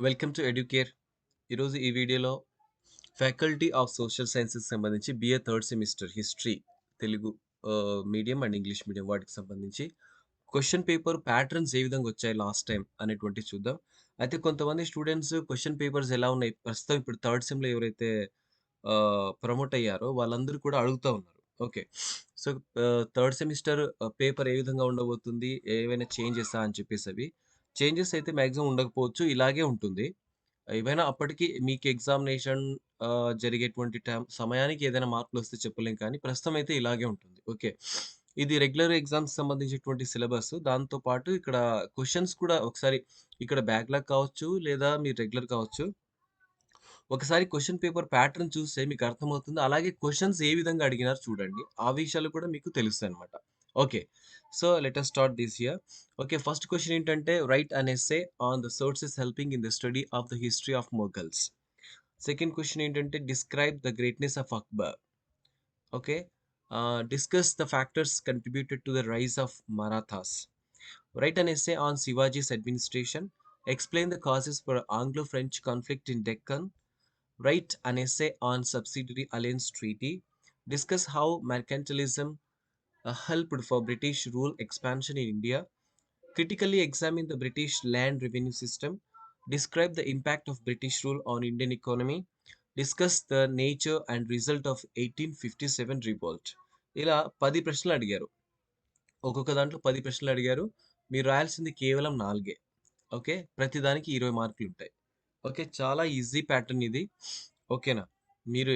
Welcome to educare. ఈరోజు ఈ వీడియోలో ఫ్యాకల్టీ ఆఫ్ సోషల్ సైన్సెస్ సంబంధించి BA third semester history Telugu medium and English medium వాటికి సంబంధించి క్వశ్చన్ పేపర్ ప్యాటర్న్స్ ఏ విధంగా వచ్చాయి లాస్ట్ టైం అనేటువంటి చూద్దాం. అయితే కొంతమంది స్టూడెంట్స్ క్వశ్చన్ పేపర్స్ ఎలా ఉన్నాయి ప్రస్తుతం ఇప్పుడు థర్డ్ సెమ్లో ఎవరైతే ప్రమోట్ అయ్యారో వాళ్ళందరూ కూడా అడుగుతూ ఉన్నారు. Okay. So third semester paper ఏ విధంగా ఉండబోతుంది, ఏవైనా చేంజెసా అని చెప్పేసి అవి చేంజెస్ అయితే మ్యాక్సిమం ఉండకపోవచ్చు, ఇలాగే ఉంటుంది. ఏవైనా అప్పటికి మీకు ఎగ్జామినేషన్ జరిగేటువంటి సమయానికి ఏదైనా మార్పులొస్తే చెప్పలేం కానీ, ప్రస్తుతం అయితే ఇలాగే ఉంటుంది. ఓకే. ఇది రెగ్యులర్ ఎగ్జామ్స్‌కి సంబంధించినటువంటి సిలబస్. దాంతో పాటు ఇక్కడ క్వెషన్స్ కూడా ఒకసారి ఇక్కడ బ్యాక్‌లాగ్ కావచ్చు, లేదా మీరు రెగ్యులర్ కావచ్చు. ఒకసారి క్వెషన్ పేపర్ ప్యాటర్న్ చూస్తే మీకు అర్థమవుతుంది. అలాగే క్వెషన్స్ ఏ విధంగా అడిగినారో చూడండి. ఆ విషయాలు కూడా మీకు తెలుస్తాయన్నమాట. Okay. So, let us start this here. Okay. First question ఏంటంటే write an essay on the sources helping in the study of the history of Mughals. Second question ఏంటంటే describe the greatness of Akbar. Okay. Discuss the factors contributed to the rise of Marathas. Write an essay on Shivaji's administration. Explain the causes for Anglo-French conflict in Deccan. Write an essay on subsidiary alliance treaty. Discuss how mercantilism helped for British rule expansion in India. Critically examine the British land revenue system. Describe the impact of British rule on Indian economy. Discuss the nature and result of 1857 revolt. ఇలా 10 ప్రశ్నలు అడిగారు. ఒక్కొక్క దాంట్లో 10 ప్రశ్నలు అడిగారు. మీరు రాయాల్సింది కేవలం 4. Okay. ప్రతి దానికి 20 మార్కులుంటాయి. ఓకే. చాలా ఈజీ ప్యాటర్న్ ఇది. ఓకేనా. మీరు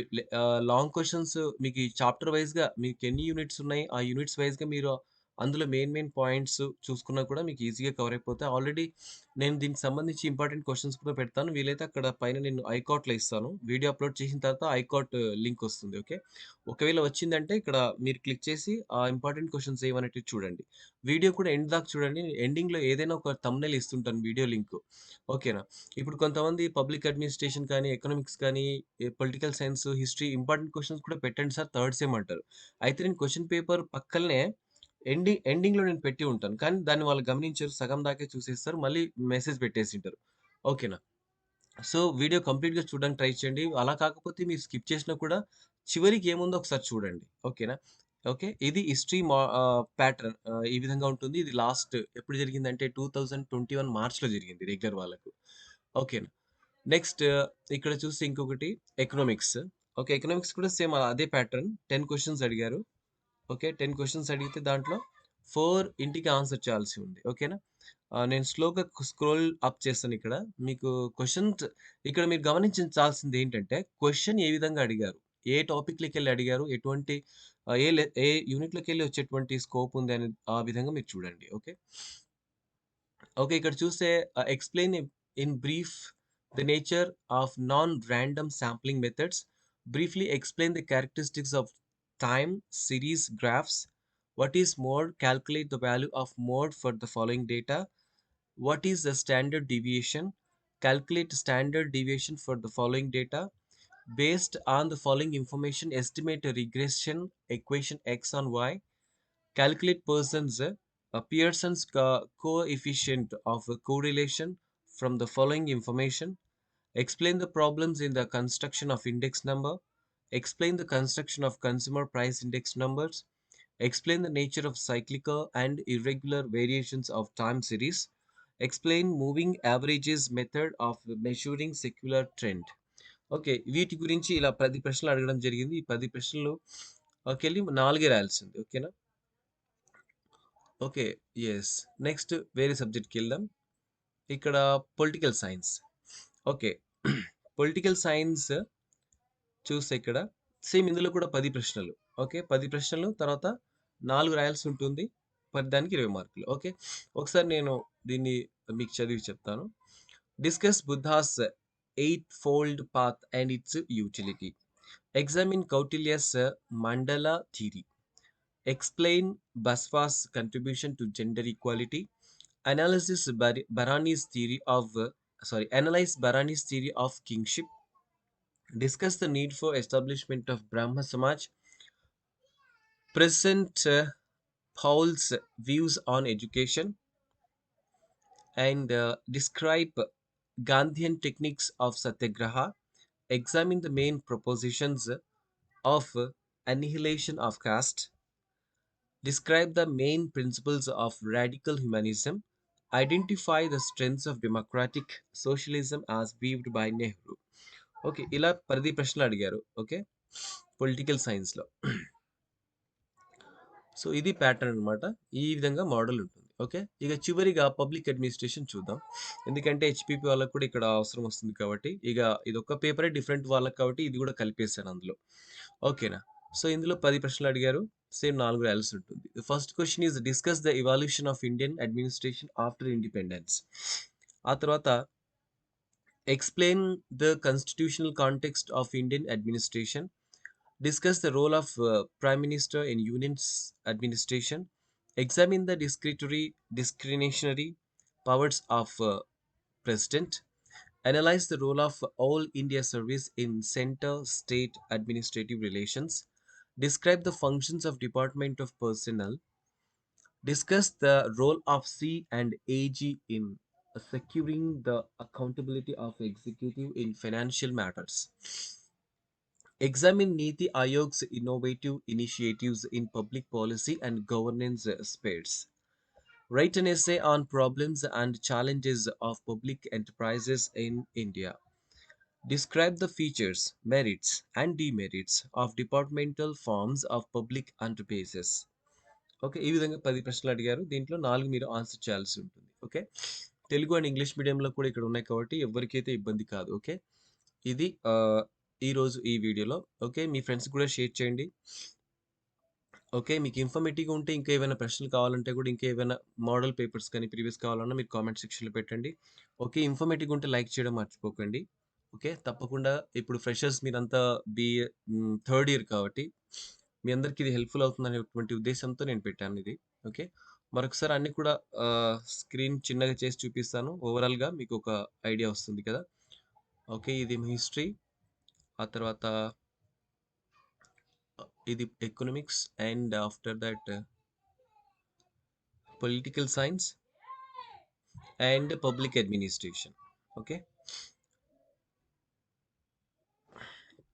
లాంగ్ క్వెషన్స్ మీకు ఈ చాప్టర్ వైస్‌గా మీకెన్ని యూనిట్స్ ఉన్నాయి, ఆ యూనిట్స్ వైస్‌గా మీరు అందులో మెయిన్ పాయింట్స్ చూసుకున్నా కూడా మీకు ఈజీగా కవర్ అయిపోతాయి. ఆల్రెడీ నేను దీనికి సంబంధించి ఇంపార్టెంట్ క్వెషన్స్ కూడా పెడతాను. వీలైతే అక్కడ పైన నేను ఐకార్ట్‌లో ఇస్తాను. వీడియో అప్‌లోడ్ చేసిన తర్వాత ఐకార్ట్ లింక్ వస్తుంది. ఓకే. ఒకవేళ వచ్చిందంటే ఇక్కడ మీరు క్లిక్ చేసి ఆ ఇంపార్టెంట్ క్వెషన్స్ ఏమనేటివి చూడండి. వీడియో కూడా ఎండ్ దాకా చూడండి. ఎండింగ్‌లో ఏదైనా ఒక థంబ్‌నెయిల్ ఇస్తుంటాను వీడియో లింకు. ఓకేనా. ఇప్పుడు కొంతమంది పబ్లిక్ అడ్మినిస్ట్రేషన్ కానీ, ఎకనామిక్స్ కానీ, political science, history important questions కూడా పెట్టండి సార్ థర్డ్ సెమ్ అంటారు. అయితే నేను క్వెషన్ పేపర్ పక్కలనే ఎండింగ్‌లో నేను పెట్టి ఉంటాను. కానీ దాన్ని వాళ్ళు గమనించరు. సగం దాకే చూసేస్తారు. మళ్ళీ మెసేజ్ పెట్టేసింటారు. ఓకేనా. సో, వీడియో కంప్లీట్‌గా చూడడానికి ట్రై చేయండి. అలా కాకపోతే మీరు స్కిప్ చేసినా కూడా చివరికి ఏముందో ఒకసారి చూడండి. ఓకేనా. ఓకే. ఇది హిస్టరీ ప్యాటర్న్ ఈ విధంగా ఉంటుంది. ఇది లాస్ట్ ఎప్పుడు జరిగిందంటే 2021 మార్చ్‌లో జరిగింది రెగ్యులర్ వాళ్ళకు. ఓకేనా. నెక్స్ట్ ఇక్కడ చూస్తే ఇంకొకటి ఎకనామిక్స్. ఓకే. ఎకనామిక్స్ కూడా సేమ్ అదే ప్యాటర్న్ 10 క్వెషన్స్ అడిగారు. ఓకే. 10 క్వెషన్స్ అడిగితే దాంట్లో 4 ఇంటికి ఆన్సర్ చేయాల్సి ఉంది. ఓకేనా. నేను స్లోగా స్క్రోల్ అప్ చేస్తాను ఇక్కడ. మీకు క్వెషన్స్ ఇక్కడ మీరు గమనించాల్సింది ఏంటంటే క్వెషన్ ఏ విధంగా అడిగారు? ఏ టాపిక్‌లోకెళ్ళి అడిగారు? ఎటువంటి ఏ యూనిట్‌లోకెళ్ళి వచ్చేటువంటి స్కోప్ ఉంది అనేది ఆ విధంగా మీరు చూడండి. ఓకే. ఓకే. ఇక్కడ చూస్తే explain in brief the nature of non random sampling methods. Briefly explain the characteristics of time series graphs. What is mode? Calculate the value of mode for the following data. What is the standard deviation? Calculate standard deviation for the following data. Based on the following information, estimate a regression equation x on y. Calculate Pearson's coefficient of correlation from the following information. Explain the problems in the construction of index number. Explain the construction of consumer price index numbers. Explain the nature of cyclical and irregular variations of time series. Explain moving averages method of measuring secular trend. Okay. వీటి గురించి ఇలా 10 ప్రశ్నలు అడగడం జరిగింది. ఈ 10 ప్రశ్నలు కెళ్ళి 4 రాయాల్సింది. ఓకేనా? ఓకే. యెస్. నెక్స్ట్ వేరే సబ్జెక్ట్‌కెళ్దాం. ఇక్కడ political science. Okay. Political science చూస్తే ఇక్కడ సేమ్ ఇందులో కూడా 10 ప్రశ్నలు. ఓకే. 10 ప్రశ్నలు తర్వాత 4 రాయాల్సి ఉంటుంది. దానికి 20 మార్కులు. ఓకే. ఒకసారి నేను దీన్ని మీకు చదివి చెప్తాను. Discuss Buddha's eightfold path and its utility. Examine Kautilya's mandala theory. Explain Baswa's contribution to gender equality. Analysis Barani's theory of Analyze Barani's theory of kingship. Discuss the need for establishment of Brahma Samaj. Present Paul's views on education and describe Gandhian techniques of satyagraha, examine the main propositions of annihilation of caste, describe the main principles of radical humanism, identify the strengths of democratic socialism as viewed by Nehru. Okay. ఇలా 10 ప్రశ్నలు అడిగారు. Okay. Political సైన్స్‌లో. So, ఇది pattern అన్నమాట. ఈ విధంగా model ఉంటుంది. Okay. ఇక చివరిగా పబ్లిక్ అడ్మినిస్ట్రేషన్ చూద్దాం. ఎందుకంటే హెచ్‌పిపి వాళ్ళకి కూడా ఇక్కడ అవసరం వస్తుంది కాబట్టి, ఇక ఇదొక్క పేపరే డిఫరెంట్ వాళ్ళకి కాబట్టి ఇది కూడా కలిపేసాను అందులో. ఓకేనా. సో, ఇందులో 10 ప్రశ్నలు అడిగారు. సేమ్ 4 రాయాల్సి ఉంటుంది. The first question is discuss the evolution of Indian administration after independence. ఆ తర్వాత explain the constitutional context of Indian administration, discuss the role of Prime Minister in Union's administration, examine the discretionary powers of President, analyze the role of All India Service in center-state administrative relations, describe the functions of Department of Personnel, discuss the role of C and AG in securing the accountability of executive in financial matters. Examine Niti Ayog's innovative initiatives in public policy and governance spheres. Write an essay on problems and challenges of public enterprises in India. Describe the features, merits, and demerits of departmental forms of public enterprises. Okay. ఈ విధంగా 10 ప్రశ్నలు అడిగారు. దీంట్లో 4 మీరు answer చేయాల్సి ఉంటుంది. Okay. Telugu and English మీడియంలో కూడా ఇక్కడ ఉన్నాయి కాబట్టి ఎవ్వరికైతే ఇబ్బంది కాదు. ఓకే. ఇది ఈరోజు ఈ వీడియోలో. ఓకే. మీ ఫ్రెండ్స్‌కి కూడా షేర్ చేయండి. ఓకే. మీకు ఇన్ఫర్మేటివ్‌గా ఉంటే ఇంకా ఏవైనా ప్రశ్నలు కావాలంటే కూడా ఇంకా ఏవైనా మోడల్ పేపర్స్ కానీ ప్రీవియస్ కావాలన్నా మీరు కామెంట్ సెక్షన్‌లో పెట్టండి. ఓకే. ఇన్ఫర్మేటివ్‌గా ఉంటే లైక్ చేయడం మర్చిపోకండి. ఓకే. తప్పకుండా ఇప్పుడు ఫ్రెషర్స్ మీరంతా థర్డ్ ఇయర్ కాబట్టి మీ అందరికి ఇది హెల్ప్‌ఫుల్ అవుతుందనేటువంటి ఉద్దేశ్యంతో నేను పెట్టాను ఇది. ఓకే. మరొకసారి అన్నీ కూడా స్క్రీన్ చిన్నగా చేసి చూపిస్తాను. ఓవరాల్‌గా మీకు ఒక ఐడియా వస్తుంది కదా! ఓకే. ఇది హిస్టరీ. ఆ తర్వాత ఇది economics and after that political science and public administration. Okay.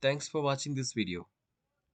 Thanks for watching this video.